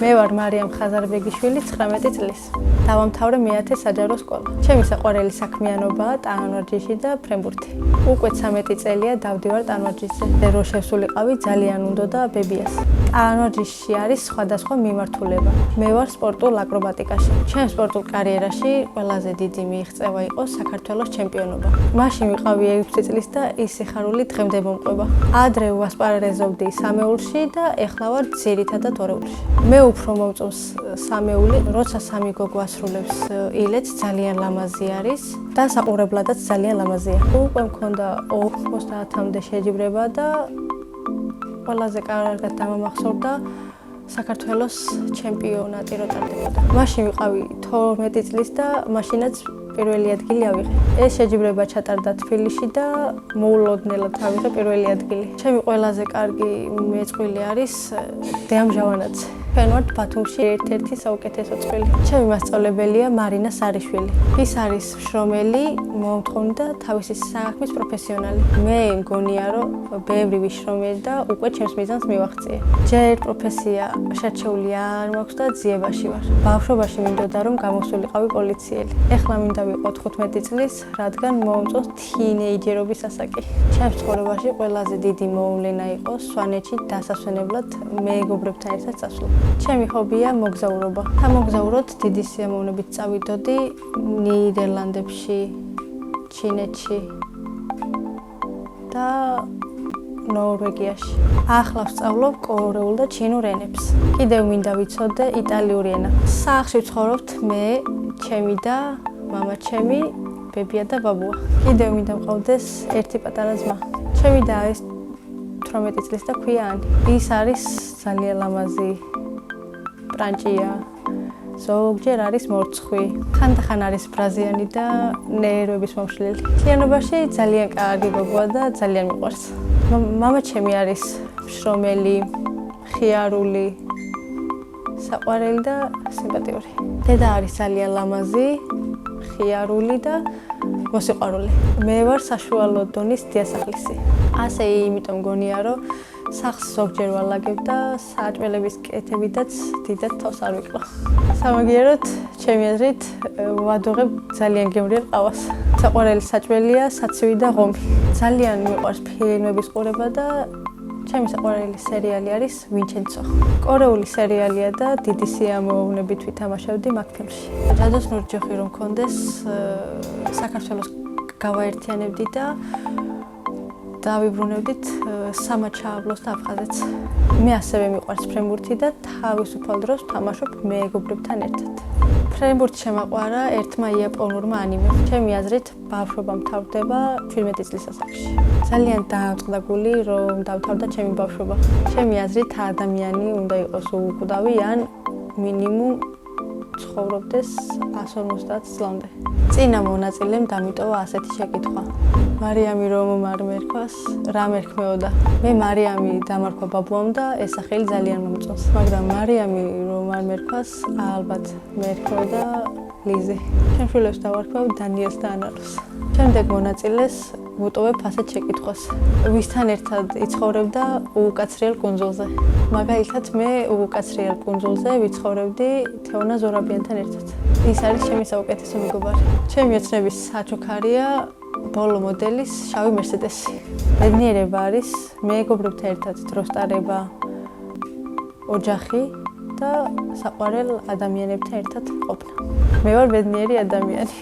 მე ვარ მარიამ ხაზარბეგიშვილი, 19 წლის. დავამთავრე მე-10 საჯარო სკოლა. ჩემი საყვარელი საქმიანობაა ტანვარჯიში და ფრენბურთი. უკვე 13 წელია დავდივარ ტანვარჯიშზე. რო შევსულიყავი ძალიან უნდოდა ბებიას. ტანვარჯიში არის სხვადასხვა მიმართულება. მე ვარ სპორტულ აკრობატიკაში. ჩემ სპორტულ კარიერაში ყველაზე დიდი მიღწევა იყო საქართველოს ჩემპიონობა. მაშინ ვიყავი 6 წლის და ის სიხარული დღემდე მომყვება. ადრე ვასპარეზობდი სამეულში და ეხლა ვარ ძირითადად ორეულში. მე უფრო მომწონს სამეული, როცა სამი გოგო ასრულებს ილეთს ძალიან ლამაზი არის და საყურებლადაც ძალიან ლამაზია. უკვე მქონდა 90-მდე შეჯიბრება და ყველაზე კარგად დამამახსოვრდა საქართველოს ჩემპიონატი რო ტარდებოდა. მაშინ ვიყავი 12 წლის და მაშინაც პირველი ადგილი ავიღე. ეს შეჯიბრება ჩატარდა თბილისში და მოულოდნელად ავიღე პირველი ადგილი. ჩემი ყველაზე კარგი მეწყვილე არის დეამჟავანაც. ჩვენ ვართ ბათუმში ერთ-ერთი საუკეთესო წყვილი. ჩემი მასწავლებელია მარინა სარიშვილი. ის არის შრომელი, მომთხოვნი და თავისი საქმის პროფესიონალი. მე მგონია, რომ ბევრი ვიშრომელი და უკვე ჩემს მიზანს მივახციე. ჯერ პროფესია შერჩეული არ მაქვს და ძიებაში ვარ. ბავშვობაში მინდოდა რომ გამოსულიყავი პოლიციელი. ეხლა მინდა ვიყო 15 წლის, რადგან მომწონს თინეიჯერობის ასაკი. ჩემს ცხოვრებაში ყველაზე დიდი მოვლენა იყო სვანეთში დასასვენებლად მეგობრებთან ერთად წასვლა. ჩემი ჰობია მოგზაურობა. სამოგზაუროდ დიდი სიამოვნებით წავიდოდი ნიდერლანდებში, ჩინეთში და ნორვეგიაში. ახლა ვსწავლობ კორეულ და ჩინურ ენებს. კიდევ მინდა ვიცოდე იტალიური ენა. სახლში ვცხოვრობთ მე, ჩემი და მამაჩემი, ბებია და ბაბუა. კიდევ მინდა მყავდეს ერთი პატარა ძმა. ჩემი და ის 18 წლის და ქვია ანი. ის არის ძალიან ლამაზი პრანჭია. ზოგჯერ არის მორცხვი. ხანდახან არის ბრაზიანი და ნერვების მომშლელი. მთლიანობაში ძალიან კარგი გოგოა და ძალიან მიყვარს. მამაჩემი არის შრომელი, ხიარული, საყვარელი და სიმპათიური. დედა არის ძალიან ლამაზი, ხიარული და მოსიყვარული. მე ვარ საშუალო დონის დიასახლისი. ასე იმიტომ მგონია, რომ სახლს ზოგჯერ ვალაგებ და საჭმელების კეთებიდაც დიდად თავს არ ვიკლო. სამაგიეროდ, ჩემი აზრით, ვადუღებ ძალიან გემრიელ ყავას. საყვარელი საჭმელია საცივი და ღომი. ძალიან მიყვარს ფილმების ყურება და ჩემი საყვარელი სერიალი არის ვინჩენცო. კორეული სერიალია და დიდი სიამოვნებით ვითამაშებდი მაგ ფილმში. ჯადოსნური ჯოხი რომ მქონდეს, საქართველოს გავაერთიანებდი და დავიბრუნებდით სამაჩაბლოს და აფხაზეთს. მე ასევე მიყვარს ფრენბურთი და თავისუფალ დროს ვთამაშობ მეგობრებთან ერთად. ფრენბურთი შემაყვარა ერთმა იაპონურმა ანიმემ. ჩემი აზრით, ბავშვობა მთავრდება 17 წლის ასაკში. ძალიან დაამწყდა გული, რომ დავთავრდა ჩემი ბავშვობა. ჩემი აზრით, ადამიანი უნდა იყოს უკვდავი ან მინიმუმ ცხოვრობდეს 150 წლამდე. წინა მონაწილემ დამიტოვა ასეთი შეკითხვა. მარიამი რომ არ მერქვას, რა მერქმეოდა? მე მარიამი დამარქვა ბაბუამ და ეს სახელი ძალიან მომწონს. მაგრამ მარიამი რომ არ მერქვას, ალბათ მერქმეოდა ლიზი. ჩემ შვილებს დავარქვევ დანიელს და ანაროს. შემდეგ მონაწილეს ვუტოვებ ასეთ შეკითხვას. ვისთან ერთად იცხოვრებდა უკაცრიელ კუნძულზე? მაგალითად, მე უკაცრიელ კუნძულზე ვიცხოვრებდი თეონა ზურაბიანთან ერთად. ის არის ჩემი საუკეთესო მეგობარი. ჩემი ოცნების საჩუქარია ბოლო მოდელის შავი მერსედესი. ბედნიერება არის მეგობრებთან ერთად დროს ტარება, ოჯახი და საყვარელ ადამიანებთან ერთად ყოფნა. მე ვარ ბედნიერი ადამიანი.